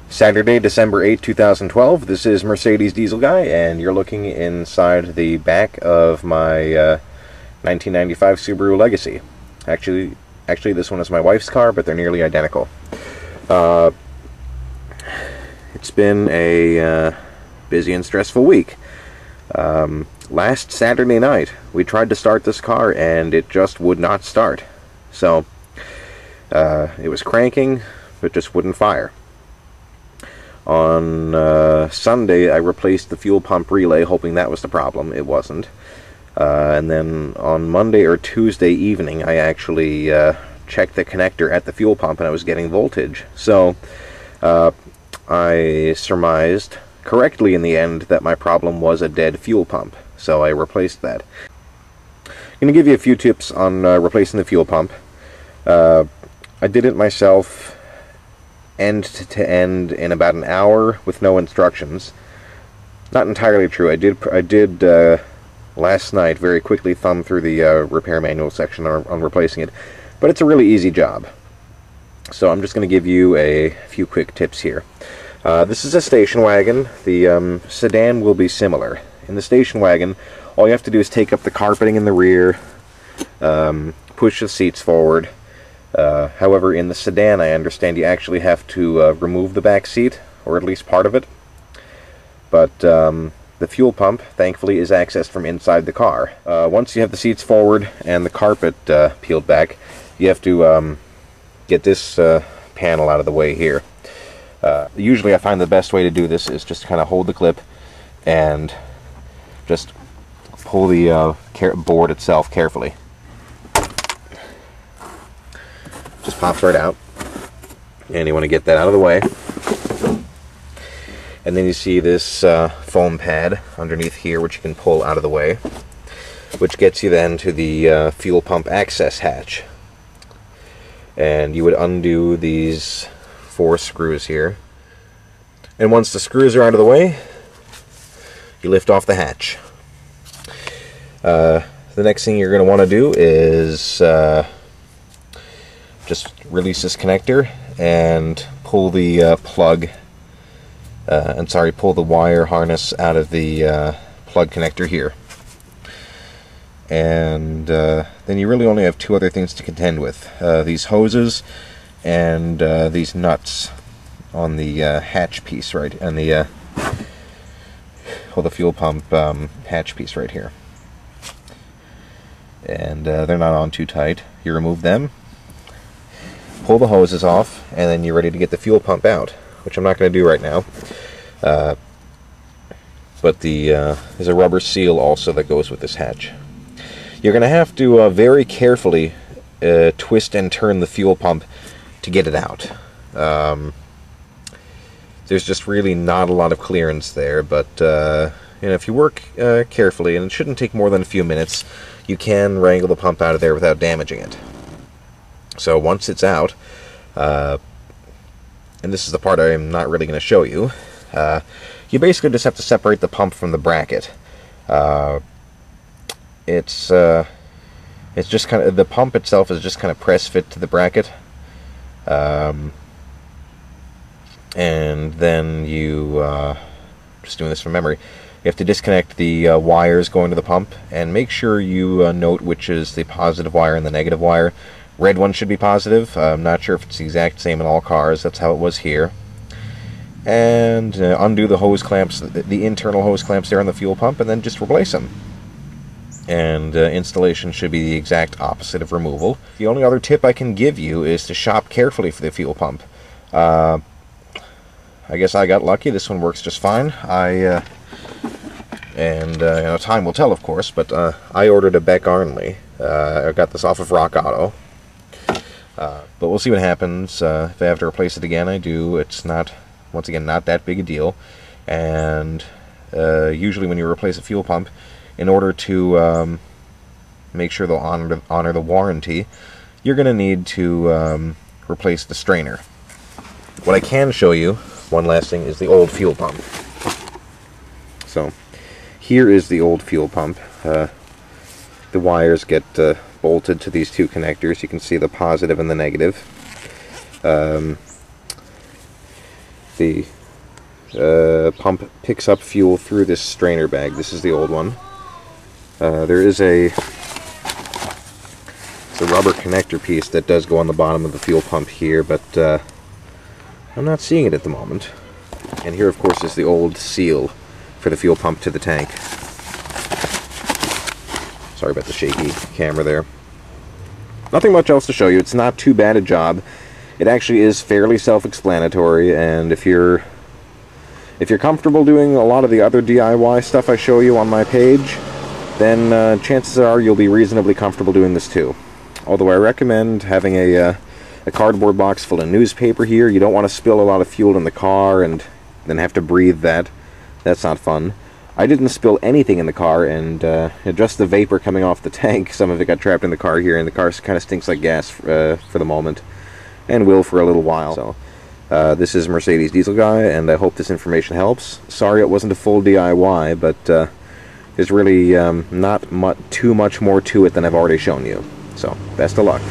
Saturday, December 8, 2012. This is Mercedes Diesel Guy, and you're looking inside the back of my 1995 Subaru Legacy. Actually, this one is my wife's car, but they're nearly identical. It's been a busy and stressful week. Last Saturday night, we tried to start this car, and it just would not start. So, it was cranking, but just wouldn't fire. On Sunday, I replaced the fuel pump relay, hoping that was the problem. It wasn't. And then on Monday or Tuesday evening, I actually checked the connector at the fuel pump, and I was getting voltage. So I surmised correctly in the end that my problem was a dead fuel pump. So I replaced that. I'm going to give you a few tips on replacing the fuel pump. I did it myself, end to end, in about an hour with no instructions. Not entirely true. I did last night very quickly thumb through the repair manual section on replacing it, but it's a really easy job. So I'm just going to give you a few quick tips here. This is a station wagon. The sedan will be similar. In the station wagon, all you have to do is take up the carpeting in the rear, push the seats forward. However, in the sedan, I understand you actually have to remove the back seat, or at least part of it. But the fuel pump, thankfully, is accessed from inside the car. Once you have the seats forward and the carpet peeled back, you have to get this panel out of the way here. Usually I find the best way to do this is just kind of hold the clip and just pull the board itself carefully. Just pops right out, and you want to get that out of the way. And then you see this foam pad underneath here, which you can pull out of the way, which gets you then to the fuel pump access hatch. And you would undo these 4 screws here, and once the screws are out of the way, you lift off the hatch. The next thing you're going to want to do is just release this connector and pull the pull the wire harness out of the plug connector here. And then you really only have 2 other things to contend with. These hoses and these nuts on the hatch piece, right, and the fuel pump hatch piece right here. And they're not on too tight. You remove them, pull the hoses off, and then you're ready to get the fuel pump out, which I'm not going to do right now. But there's a rubber seal also that goes with this hatch. You're going to have to very carefully twist and turn the fuel pump to get it out. There's just really not a lot of clearance there, but if you work carefully, and it shouldn't take more than a few minutes, you can wrangle the pump out of there without damaging it. So once it's out, and this is the part I'm not really going to show you, you basically just have to separate the pump from the bracket. It's just kind of, the pump itself is just kind of press fit to the bracket, and then you, just doing this from memory, you have to disconnect the wires going to the pump, and make sure you note which is the positive wire and the negative wire. Red one should be positive. I'm not sure if it's the exact same in all cars. That's how it was here. And undo the hose clamps, the internal hose clamps there on the fuel pump, and then just replace them. And installation should be the exact opposite of removal. The only other tip I can give you is to shop carefully for the fuel pump. I guess I got lucky. This one works just fine. Time will tell, of course, but I ordered a Beck Arnley. I got this off of Rock Auto. But we'll see what happens. If I have to replace it again, I do. It's not, once again, not that big a deal. And usually when you replace a fuel pump, in order to make sure they'll honor the warranty, you're going to need to replace the strainer. What I can show you, one last thing, is the old fuel pump. So, here is the old fuel pump. The wires get bolted to these 2 connectors. You can see the positive and the negative. The pump picks up fuel through this strainer bag. This is the old one. There is a rubber connector piece that does go on the bottom of the fuel pump here, but I'm not seeing it at the moment. And here, of course, is the old seal for the fuel pump to the tank. Sorry about the shaky camera there. Nothing much else to show you. It's not too bad a job. It actually is fairly self-explanatory, and if you're comfortable doing a lot of the other DIY stuff I show you on my page, then chances are you'll be reasonably comfortable doing this too. Although I recommend having a cardboard box full of newspaper here. You don't want to spill a lot of fuel in the car and then have to breathe that. That's not fun. I didn't spill anything in the car, and just the vapor coming off the tank, some of it got trapped in the car here, and the car kind of stinks like gas for the moment, and will for a little while. So this is Mercedes Diesel Guy, and I hope this information helps. Sorry it wasn't a full DIY, but there's really not too much more to it than I've already shown you. So, best of luck.